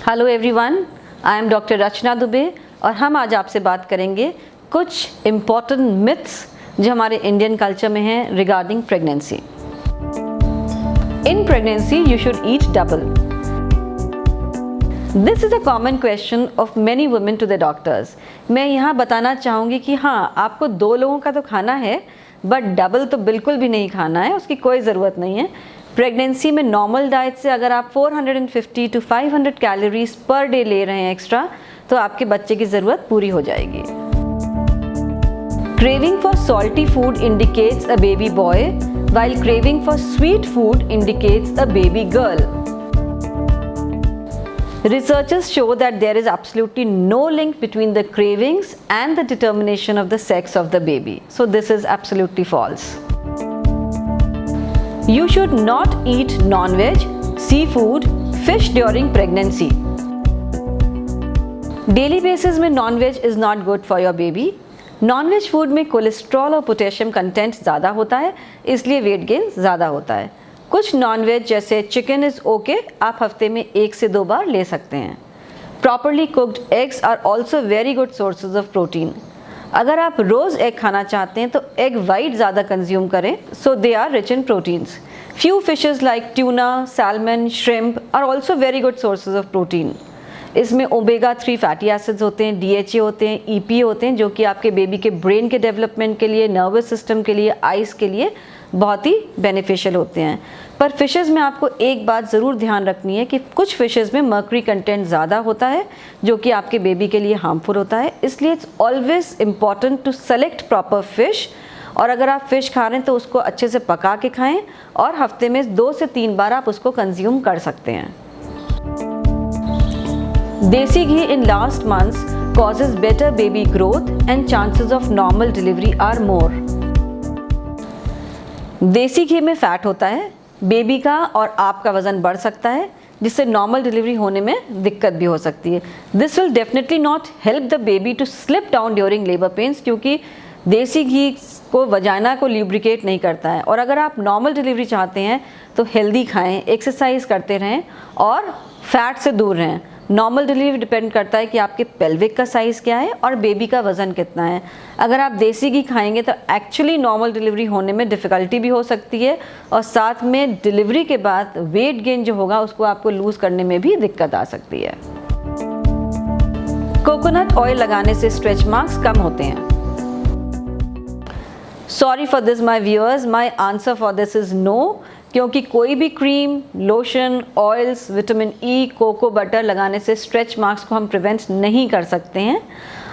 Hello everyone, I am doctor Rachna Dubey और हम आज आपसे बात करेंगे कुछ इम्पॉर्टेंट मिथ्स जो हमारे इंडियन कल्चर में हैं regarding pregnancy. In pregnancy you should eat double. This is a common question of many women to the doctors. मैं यहाँ बताना चाहूँगी कि हाँ, आपको 2 लोगों का तो खाना है, बट डबल तो बिल्कुल भी नहीं खाना है, उसकी कोई ज़रूरत नहीं है। प्रेगनेंसी में नॉर्मल डाइट से अगर आप 450 to 500 कैलोरीज पर डे ले रहे हैं एक्स्ट्रा, तो आपके बच्चे की ज़रूरत पूरी हो जाएगी। Craving for salty food indicates a baby boy, while craving for sweet food indicates a baby girl. Researchers show that there is absolutely no link between the cravings and the determination of the sex of the baby. So this is absolutely false. You should not eat non-veg, seafood, fish during pregnancy. Daily basis में non-veg is not good for your baby. Non veg food में cholesterol और potassium content ज़्यादा होता है, इसलिए weight gain ज़्यादा होता है। कुछ नॉन-वेज जैसे चिकन इज़ ओके, आप हफ्ते में 1 से 2 बार ले सकते हैं। Properly cooked eggs are also very good sources of protein. अगर आप रोज़ एग खाना चाहते हैं तो एग वाइट ज़्यादा कंज्यूम करें, so they are rich in proteins. Few fishes like tuna, salmon, shrimp are also very good sources of protein. इसमें omega 3 fatty acids होते हैं, DHA होते हैं, EPA होते हैं, जो कि आपके बेबी के ब्रेन के डेवलपमेंट के लिए, नर्वस सिस्टम के लिए, आइज़ के लिए बहुत ही बेनिफिशियल होते हैं। पर फिशेज़ में आपको एक बात ज़रूर ध्यान रखनी है कि कुछ फिशेज़ में मर्क्यूरी कंटेंट ज़्यादा होता है, जो कि आपके बेबी के लिए हार्मफुल होता है। इसलिए it's always important to select proper fish. और अगर आप फ़िश खा रहे हैं तो उसको अच्छे से पका के खाएँ और हफ्ते में 2 से 3 बार आप उसको कंज्यूम कर सकते हैं। Desi ghee in last months causes better baby growth and chances of normal delivery are more. देसी घी में फैट होता है, बेबी का और आपका वज़न बढ़ सकता है, जिससे नॉर्मल डिलीवरी होने में दिक्कत भी हो सकती है। This will definitely not help the baby to slip down during labour pains, क्योंकि देसी घी को वजाइना को ल्यूब्रिकेट नहीं करता है। और अगर आप नॉर्मल डिलीवरी चाहते हैं तो हेल्दी खाएं, एक्सरसाइज करते रहें और फैट से दूर रहें। नॉर्मल डिलीवरी डिपेंड करता है कि आपके पेल्विक का साइज़ क्या है और बेबी का वज़न कितना है। अगर आप देसी घी खाएंगे तो एक्चुअली नॉर्मल डिलीवरी होने में डिफ़िकल्टी भी हो सकती है, और साथ में डिलीवरी के बाद वेट गेन जो होगा उसको आपको लूज़ करने में भी दिक्कत आ सकती है। कोकोनट ऑयल लगाने से स्ट्रेच मार्क्स कम होते हैं। Sorry for this my viewers, my answer for this is no, क्योंकि कोई भी cream, lotion, oils, vitamin E, cocoa butter लगाने से स्ट्रेच मार्क्स को हम प्रिवेंट नहीं कर सकते हैं।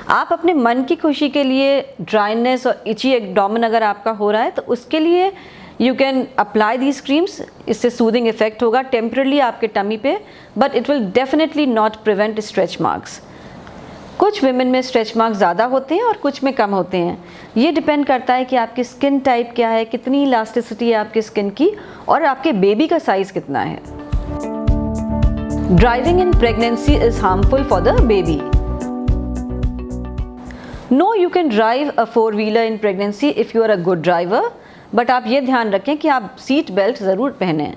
आप अपने मन की खुशी के लिए ड्राइनेस और इची एब्डोमेन अगर आपका हो रहा है तो उसके लिए you can apply these creams. इससे सूदिंग इफेक्ट होगा टेम्परली आपके टमी पे, but it will definitely not prevent stretch marks. कुछ विमेन में स्ट्रेच मार्क्स ज़्यादा होते हैं और कुछ में कम होते हैं। ये डिपेंड करता है कि आपकी स्किन टाइप क्या है, कितनी इलास्टिसिटी है आपकी स्किन की, और आपके बेबी का साइज़ कितना है। Driving in pregnancy is harmful for the baby. No, you can drive a four wheeler in pregnancy if you are a good driver, but आप ये ध्यान रखें कि आप सीट बेल्ट ज़रूर पहनें।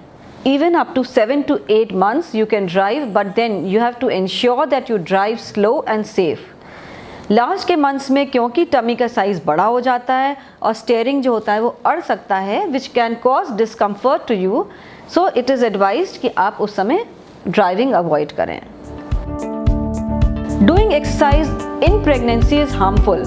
Even up to 7 to 8 months you can drive, but then you have to ensure that you drive slow and safe. Last के months में क्योंकि टमी का साइज़ बड़ा हो जाता है और स्टीयरिंग जो होता है वो अड़ सकता है, which can cause discomfort to you, so it is advised कि आप उस समय ड्राइविंग अवॉइड करें। Doing exercise in pregnancy is harmful.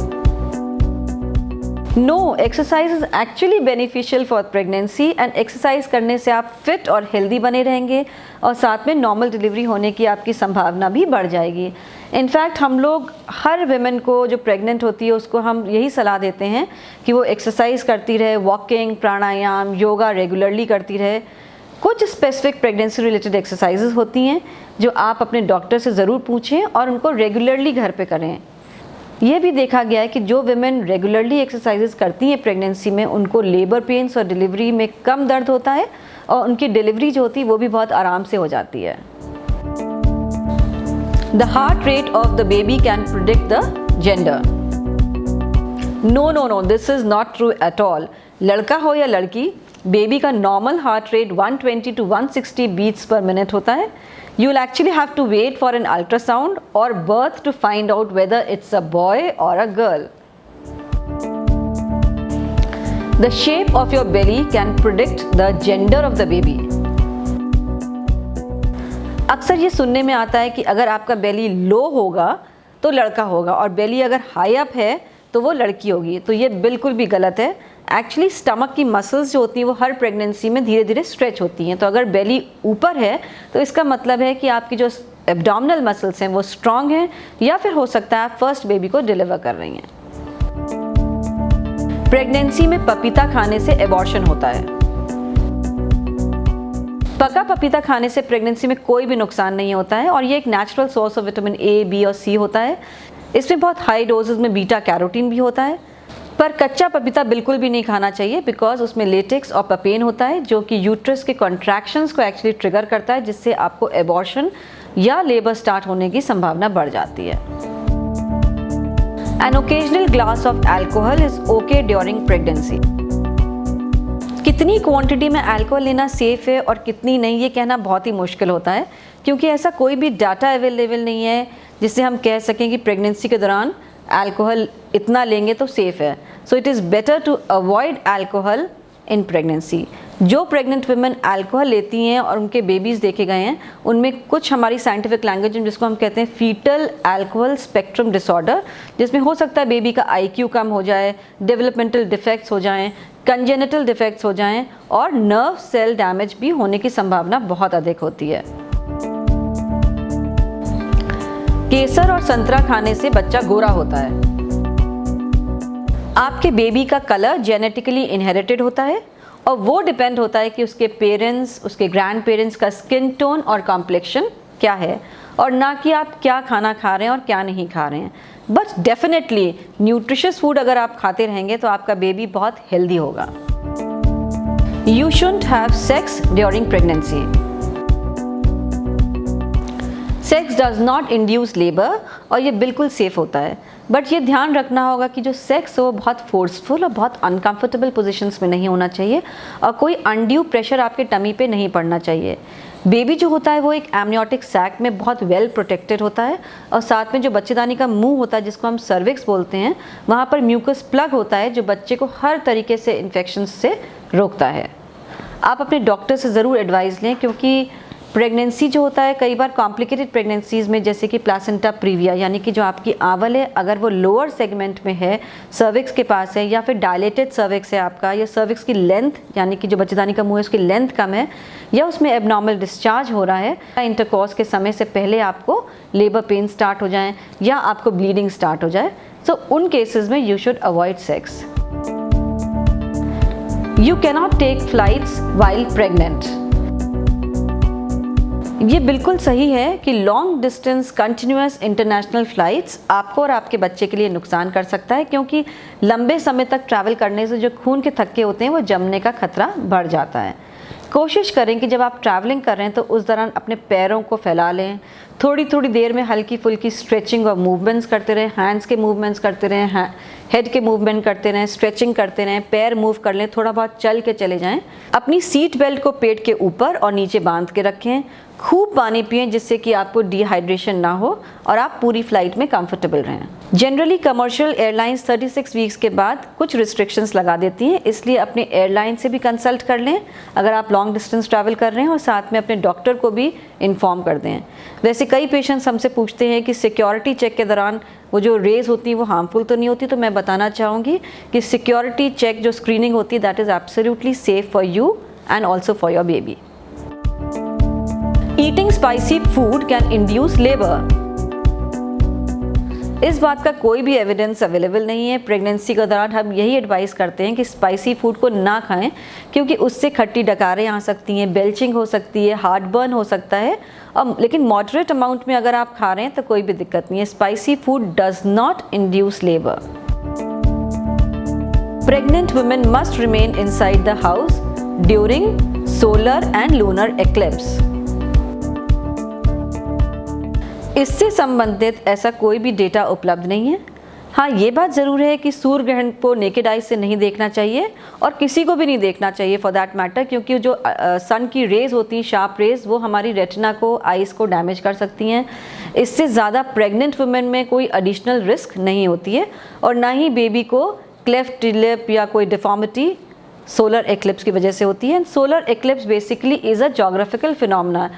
No, exercise is actually beneficial for pregnancy, and exercise करने से आप फिट और हेल्दी बने रहेंगे और साथ में नॉर्मल डिलीवरी होने की आपकी संभावना भी बढ़ जाएगी। इनफैक्ट हम लोग हर विमेन को जो प्रेग्नेंट होती है उसको हम यही सलाह देते हैं कि वो एक्सरसाइज करती रहे, वॉकिंग, प्राणायाम, योगा रेगुलरली करती रहे। कुछ स्पेसिफिक प्रेगनेंसी रिलेटेड एक्सरसाइजेज होती हैं जो आप अपने डॉक्टर से ज़रूर पूछें और उनको रेगुलरली घर पे करें। ये भी देखा गया है कि जो विमेन रेगुलरली एक्सरसाइजेज करती हैं प्रेगनेंसी में, उनको लेबर पेन्स और डिलीवरी में कम दर्द होता है और उनकी डिलीवरी जो होती है वो भी बहुत आराम से हो जाती है। The heart rate of the baby can predict the gender. No, this is not true at all. लड़का हो या लड़की, बेबी का normal heart rate 120 to 160 beats per minute होता है। You will actually have to wait for an ultrasound or birth to find out whether it's a boy or a girl. The shape of your belly can predict the gender of the baby. अक्सर ये सुनने में आता है कि अगर आपका बेली लो होगा तो लड़का होगा और बेली अगर हाई अप है तो वो लड़की होगी। तो ये बिल्कुल भी गलत है। एक्चुअली स्टमक की मसल्स जो होती हैं वो हर प्रेगनेंसी में धीरे धीरे स्ट्रेच होती हैं। तो अगर बेली ऊपर है तो इसका मतलब है कि आपकी जो एब्डोमिनल मसल्स हैं वो स्ट्रांग हैं, या फिर हो सकता है आप फर्स्ट बेबी को डिलीवर कर रही हैं। प्रेगनेंसी में पपीता खाने से एबॉर्शन होता है। पका पपीता खाने से प्रेगनेंसी में कोई भी नुकसान नहीं होता है और ये एक natural source of vitamin A, B और सी होता है। इसमें बहुत हाई डोजेस में बीटा कैरोटीन भी होता है। पर कच्चा पपीता बिल्कुल भी नहीं खाना चाहिए बिकॉज उसमें लेटेक्स और पपेन होता है जो कि यूट्रस के कॉन्ट्रैक्शंस को एक्चुअली ट्रिगर करता है, जिससे आपको एबॉर्शन या लेबर स्टार्ट होने की संभावना बढ़ जाती है। An occasional glass of alcohol is okay during pregnancy. कितनी क्वांटिटी में अल्कोहल लेना सेफ है और कितनी नहीं, ये कहना बहुत ही मुश्किल होता है क्योंकि ऐसा कोई भी डाटा अवेलेबल नहीं है जिससे हम कह सकें कि प्रेगनेंसी के दौरान अल्कोहल इतना लेंगे तो सेफ है। So it is better to avoid alcohol in pregnancy. जो प्रेग्नेंट वुमेन अल्कोहल लेती हैं और उनके बेबीज़ देखे गए हैं उनमें कुछ हमारी साइंटिफिक लैंग्वेज में जिसको हम कहते हैं फीटल अल्कोहल स्पेक्ट्रम डिसऑर्डर, जिसमें हो सकता है बेबी का IQ कम हो जाए, डेवलपमेंटल डिफेक्ट्स हो जाएं, कंजेनिटल डिफेक्ट्स हो जाएं और नर्व सेल डैमेज भी होने की संभावना बहुत अधिक होती है। केसर और संतरा खाने से बच्चा गोरा होता है। आपके बेबी का कलर जेनेटिकली इनहेरिटेड होता है और वो डिपेंड होता है कि उसके पेरेंट्स, उसके ग्रैंड पेरेंट्स का स्किन टोन और कॉम्प्लेक्शन क्या है, और ना कि आप क्या खाना खा रहे हैं और क्या नहीं खा रहे हैं। बट डेफिनेटली न्यूट्रिशियस फूड अगर आप खाते रहेंगे तो आपका बेबी बहुत हेल्दी होगा। You shouldn't have sex during pregnancy. Sex does not induce labour और ये बिल्कुल सेफ होता है, बट ये ध्यान रखना होगा कि जो सेक्स हो वो बहुत फोर्सफुल और बहुत अनकंफर्टेबल पोजीशंस में नहीं होना चाहिए और कोई अनड्यू प्रेशर आपके टमी पे नहीं पड़ना चाहिए। बेबी जो होता है वो एक एमनियोटिक सैक में बहुत वेल प्रोटेक्टेड होता है और साथ में जो बच्चेदानी का मुंह होता है जिसको हम सर्विक्स बोलते हैं, वहाँ पर म्यूकस प्लग होता है जो बच्चे को हर तरीके से इन्फेक्शन से रोकता है। आप अपने डॉक्टर से ज़रूर एडवाइस लें क्योंकि प्रेगनेंसी जो होता है कई बार कॉम्प्लिकेटेड प्रेगनेंसीज़ में, जैसे कि प्लासेंटा प्रीविया यानी कि जो आपकी आंवल है अगर वो लोअर सेगमेंट में है, सर्विक्स के पास है, या फिर डायलेटेड सर्विक्स है आपका, या सर्विक्स की लेंथ यानी कि जो बच्चेदानी का मुंह है उसकी लेंथ कम है, या उसमें एबनॉर्मल डिस्चार्ज हो रहा है, इंटरकॉर्स के समय से पहले आपको लेबर पेन स्टार्ट हो जाए या आपको ब्लीडिंग स्टार्ट हो जाए, तो उन केसेस में you should avoid sex. You cannot take flights while pregnant. ये बिल्कुल सही है कि long distance continuous international flights आपको और आपके बच्चे के लिए नुकसान कर सकता है क्योंकि लंबे समय तक ट्रैवल करने से जो खून के थक्के होते हैं वो जमने का खतरा बढ़ जाता है। कोशिश करें कि जब आप ट्रैवलिंग कर रहे हैं तो उस दौरान अपने पैरों को फैला लें, थोड़ी थोड़ी देर में हल्की फुल्की स्ट्रेचिंग और मूवमेंट्स करते रहें, हैंड्स के मूवमेंट्स करते रहें, हेड के मूवमेंट करते रहें, स्ट्रेचिंग करते रहें, पैर मूव कर लें, थोड़ा बहुत चल के चले जाएं। अपनी सीट बेल्ट को पेट के ऊपर और नीचे बांध के रखें। खूब पानी पिएं जिससे कि आपको डिहाइड्रेशन ना हो और आप पूरी फ्लाइट में कंफर्टेबल रहें। जनरली कमर्शियल एयरलाइंस 36 वीक्स के बाद कुछ रिस्ट्रिक्शंस लगा देती हैं, इसलिए अपने एयरलाइन से भी कंसल्ट कर लें अगर आप लॉन्ग डिस्टेंस ट्रैवल कर रहे हैं और साथ में अपने डॉक्टर को भी इन्फॉर्म कर दें। वैसे कई पेशेंट्स हमसे पूछते हैं कि सिक्योरिटी चेक के दौरान वो जो रेज होती है वो हार्मफुल तो नहीं होती, तो मैं बताना चाहूँगी कि सिक्योरिटी चेक जो स्क्रीनिंग होती है that is absolutely safe for you and also for your baby. Eating spicy food can induce labor. इस बात का कोई भी एविडेंस अवेलेबल नहीं है। प्रेगनेंसी के दौरान हम यही एडवाइस करते हैं कि स्पाइसी फूड को ना खाएं क्योंकि उससे खट्टी डकारें आ सकती हैं, बेल्चिंग हो सकती है, हार्ट बर्न हो सकता है। लेकिन मॉडरेट अमाउंट में अगर आप खा रहे हैं तो कोई भी दिक्कत नहीं है। Spicy food does not induce labour. Pregnant women must remain inside the house during solar and lunar eclipse. इससे संबंधित ऐसा कोई भी डेटा उपलब्ध नहीं है, हाँ, ये बात ज़रूर है कि सूर्य ग्रहण को नेकेड आई से नहीं देखना चाहिए और किसी को भी नहीं देखना चाहिए फॉर दैट मैटर, क्योंकि जो सन की रेज़ होती हैं, शार्प रेज़, वो हमारी रेटिना को, आइज़ को डैमेज कर सकती हैं। इससे ज़्यादा प्रेग्नेंट वुमेन में कोई एडिशनल रिस्क नहीं होती है और ना ही बेबी को क्लेफ्ट लिप या कोई डिफॉर्मिटी सोलर एक्लिप्स की वजह से होती है। Solar eclipse basically is a geographical phenomena.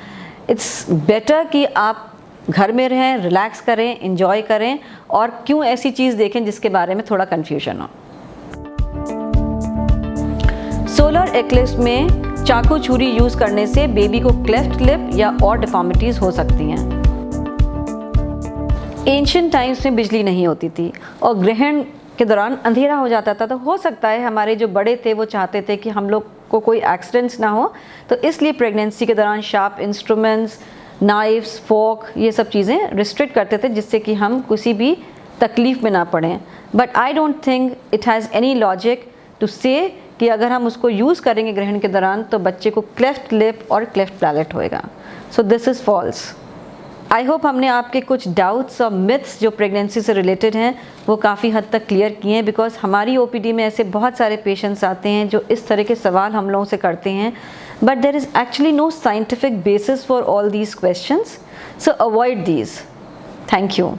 It's better कि आप घर में रहें, रिलैक्स करें, एंजॉय करें और क्यों ऐसी चीज़ देखें जिसके बारे में थोड़ा कन्फ्यूजन हो। सोलर एक्लिप्स में चाकू छुरी यूज़ करने से बेबी को क्लेफ्ट लिप या और डिफॉर्मिटीज़ हो सकती हैं। एंशिएंट टाइम्स में बिजली नहीं होती थी और ग्रहण के दौरान अंधेरा हो जाता था, तो हो सकता है हमारे जो बड़े थे वो चाहते थे कि हम लोग को कोई एक्सीडेंट्स ना हो, तो इसलिए प्रेगनेंसी के दौरान शार्प इंस्ट्रूमेंट्स, नाइफ्स, फोर्क, ये सब चीज़ें रिस्ट्रिक्ट करते थे जिससे कि हम किसी भी तकलीफ़ में ना पड़ें। But I don't think it has any logic to say कि अगर हम उसको यूज़ करेंगे ग्रहण के दौरान तो बच्चे को क्लेफ्ट लिप और क्लेफ्ट पैलेट होएगा। So this is false. I hope हमने आपके कुछ डाउट्स और मिथ्स जो प्रेगनेंसी से रिलेटेड हैं वो काफ़ी हद तक क्लियर किए हैं, बिकॉज हमारी ओपीडी में ऐसे बहुत सारे पेशेंट्स आते हैं जो इस तरह के सवाल हम लोगों से करते हैं, but there is actually no scientific basis for all these questions, so avoid these. Thank you.